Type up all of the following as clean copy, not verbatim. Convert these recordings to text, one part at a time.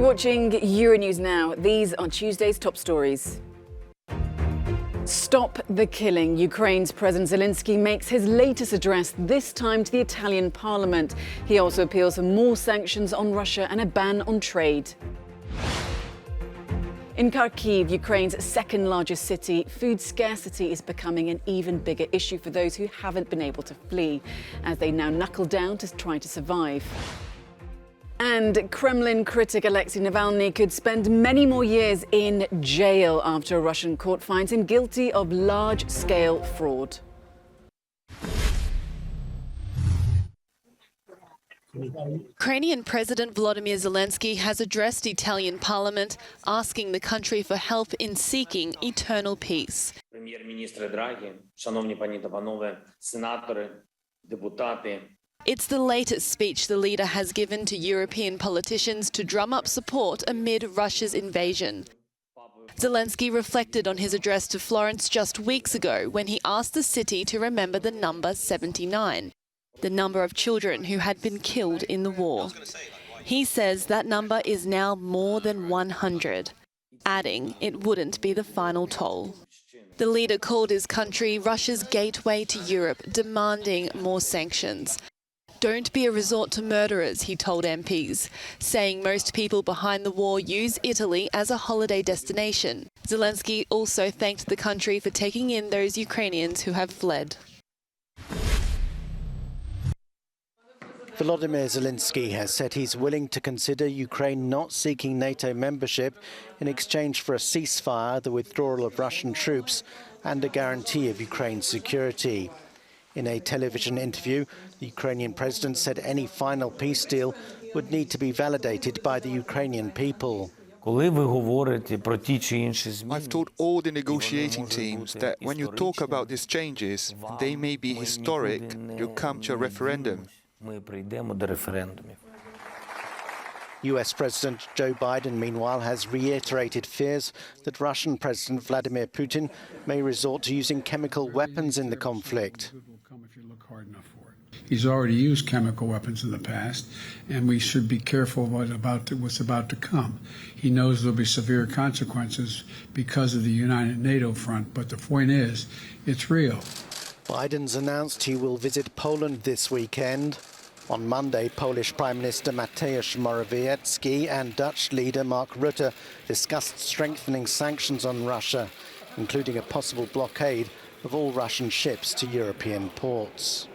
watching Euronews now. These are Tuesday's top stories. Stop the killing. Ukraine's President Zelensky makes his latest address, this time to the Italian parliament. He also appeals for more sanctions on Russia and a ban on trade. In Kharkiv, Ukraine's second largest city, food scarcity is becoming an even bigger issue for those who haven't been able to flee, as they now knuckle down to try to survive. And Kremlin critic Alexei Navalny could spend many more years in jail after a Russian court finds him guilty of large-scale fraud. Ukrainian President Volodymyr Zelensky has addressed Italian parliament, asking the country for help in seeking eternal peace. Прем'єр-міністре Драгі, шановні пані та панове, сенатори, депутати. It's the latest speech the leader has given to European politicians to drum up support amid Russia's invasion. Zelensky reflected on his address to Florence just weeks ago when he asked the city to remember the number 79, the number of children who had been killed in the war. He says that number is now more than 100, adding it wouldn't be the final toll. The leader called his country Russia's gateway to Europe, demanding more sanctions. Don't be a resort to murderers, he told MPs, saying most people behind the war use Italy as a holiday destination. Zelensky also thanked the country for taking in those Ukrainians who have fled. Volodymyr Zelensky has said he's willing to consider Ukraine not seeking NATO membership in exchange for a ceasefire, the withdrawal of Russian troops, and a guarantee of Ukraine's security. In a television interview, the Ukrainian president said any final peace deal would need to be validated by the Ukrainian people. I've told all the negotiating teams that when you talk about these changes, they may be historic, you'll come to a referendum. US President Joe Biden, meanwhile, has reiterated fears that Russian President Vladimir Putin may resort to using chemical weapons in the conflict. He's already used chemical weapons in the past, and we should be careful what's about to come. He knows there'll be severe consequences because of the United NATO front, but the point is, it's real. Biden's announced he will visit Poland this weekend. On Monday, Polish Prime Minister Mateusz Morawiecki and Dutch leader Mark Rutte discussed strengthening sanctions on Russia, including a possible blockade of all Russian ships to European ports.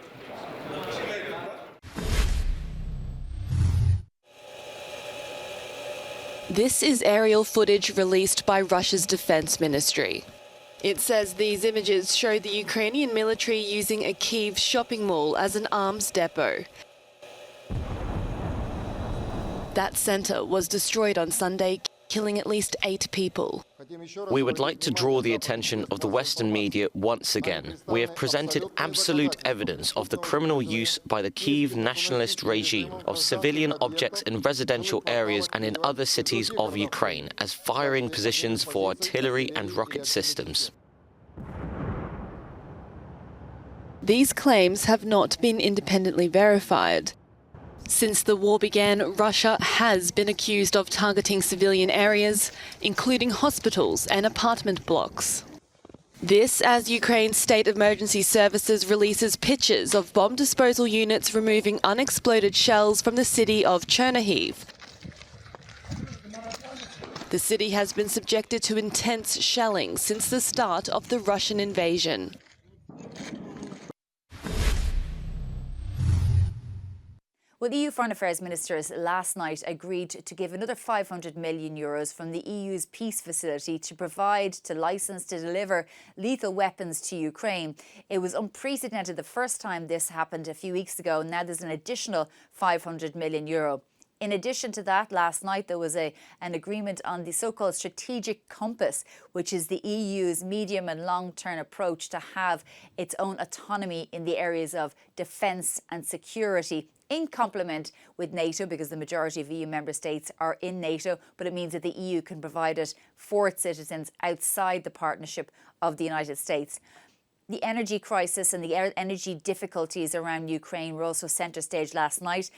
This is aerial footage released by Russia's defense ministry. It says these images show the Ukrainian military using a Kyiv shopping mall as an arms depot. That centre was destroyed on Sunday, killing at least 8 people. We would like to draw the attention of the Western media once again. We have presented absolute evidence of the criminal use by the Kyiv nationalist regime of civilian objects in residential areas and in other cities of Ukraine as firing positions for artillery and rocket systems. These claims have not been independently verified. Since the war began, Russia has been accused of targeting civilian areas, including hospitals and apartment blocks. This as Ukraine's state emergency services releases pictures of bomb disposal units removing unexploded shells from the city of Chernihiv. The city has been subjected to intense shelling since the start of the Russian invasion. Well, EU Foreign Affairs ministers last night agreed to give another €500 million from the EU's peace facility to provide, to license, to deliver lethal weapons to Ukraine. It was unprecedented the first time this happened a few weeks ago. Now there's an additional €500 million. In addition to that, last night there was an agreement on the so-called strategic compass, which is the EU's medium and long-term approach to have its own autonomy in the areas of defence and security, in complement with NATO, because the majority of EU member states are in NATO, but it means that the EU can provide it for its citizens outside the partnership of the United States. The energy crisis and the energy difficulties around Ukraine were also centre stage last night.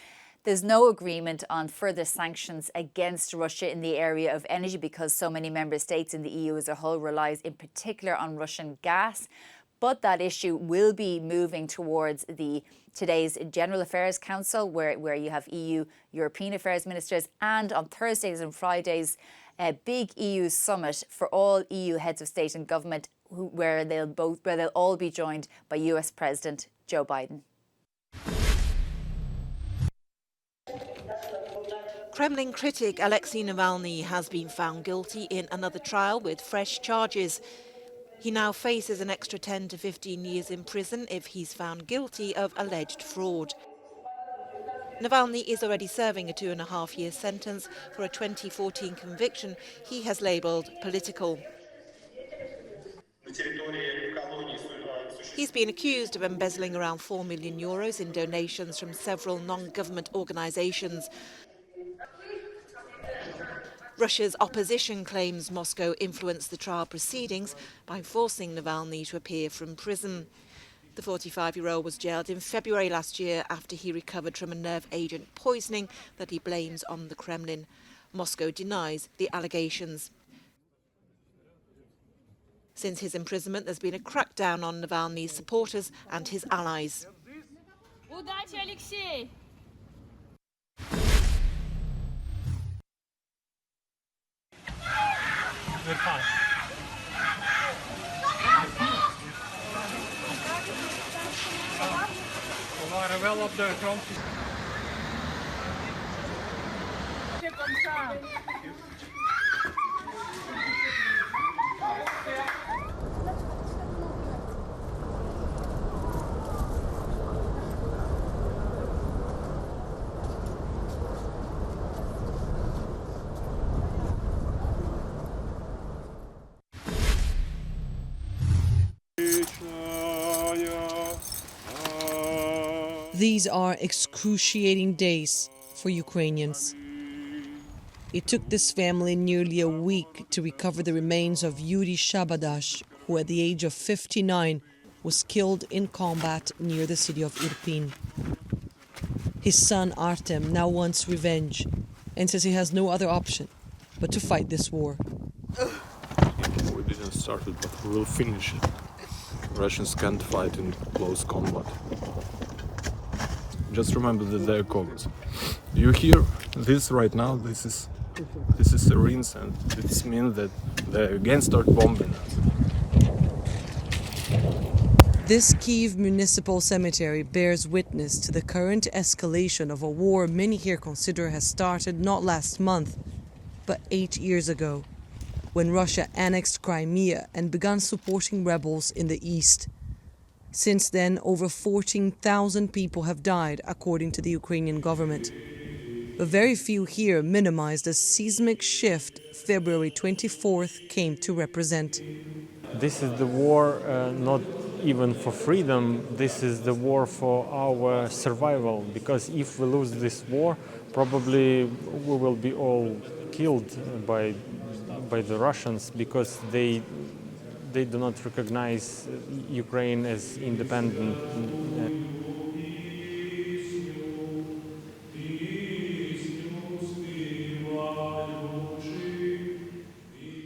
There's no agreement on further sanctions against Russia in the area of energy because so many member states in the EU as a whole relies in particular on Russian gas. But that issue will be moving towards today's General Affairs Council, where you have EU European Affairs Ministers, and on Thursdays and Fridays, a big EU summit for all EU heads of state and government, where they'll all be joined by US President Joe Biden. Kremlin critic Alexei Navalny has been found guilty in another trial with fresh charges. He now faces an extra 10 to 15 years in prison if he's found guilty of alleged fraud. Navalny is already serving a 2.5-year sentence for a 2014 conviction he has labelled political. He's been accused of embezzling around €4 million in donations from several non-government organisations. Russia's opposition claims Moscow influenced the trial proceedings by forcing Navalny to appear from prison. The 45-year-old was jailed in February last year after he recovered from a nerve agent poisoning that he blames on the Kremlin. Moscow denies the allegations. Since his imprisonment, there's been a crackdown on Navalny's supporters and his allies. Удачи, Алексей! We waren wel op de grond. These are excruciating days for Ukrainians. It took this family nearly a week to recover the remains of Yuri Shabadash, who at the age of 59 was killed in combat near the city of Irpin. His son Artem now wants revenge and says he has no other option but to fight this war. We didn't start it, but we will finish it. Russians can't fight in close combat. Just remember that they're cowards. You hear this right now? This is sirens, and it means that they're again start bombing us. This Kyiv municipal cemetery bears witness to the current escalation of a war many here consider has started not last month, but 8 years ago, when Russia annexed Crimea and began supporting rebels in the east. Since then, over 14,000 people have died, according to the Ukrainian government. But very few here minimize the seismic shift February 24th came to represent. This is the war not even for freedom, this is the war for our survival, because if we lose this war, probably we will be all killed by the Russians, because they do not recognize Ukraine as independent.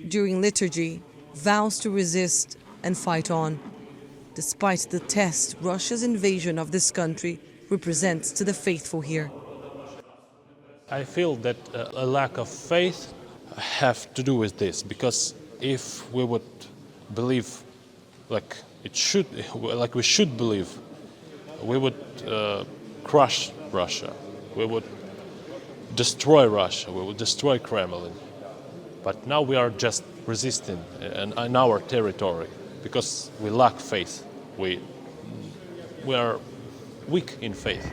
During liturgy, vows to resist and fight on, despite the test Russia's invasion of this country represents to the faithful here. I feel that a lack of faith have to do with this, because if we would believe like we should believe, we would crush Russia, we would destroy Russia, we would destroy Kremlin. But now we are just resisting in our territory because we lack faith. We are weak in faith.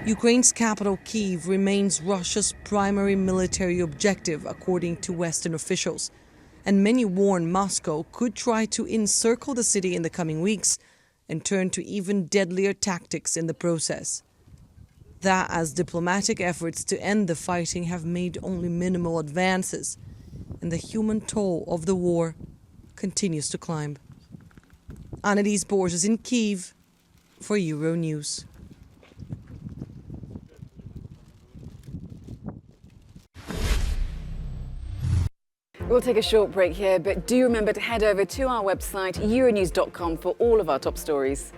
Ukraine's capital, Kyiv, remains Russia's primary military objective, according to Western officials. And many warn Moscow could try to encircle the city in the coming weeks and turn to even deadlier tactics in the process. That as diplomatic efforts to end the fighting have made only minimal advances, and the human toll of the war continues to climb. Annalise Borges in Kyiv for Euronews. We'll take a short break here, but do remember to head over to our website, euronews.com, for all of our top stories.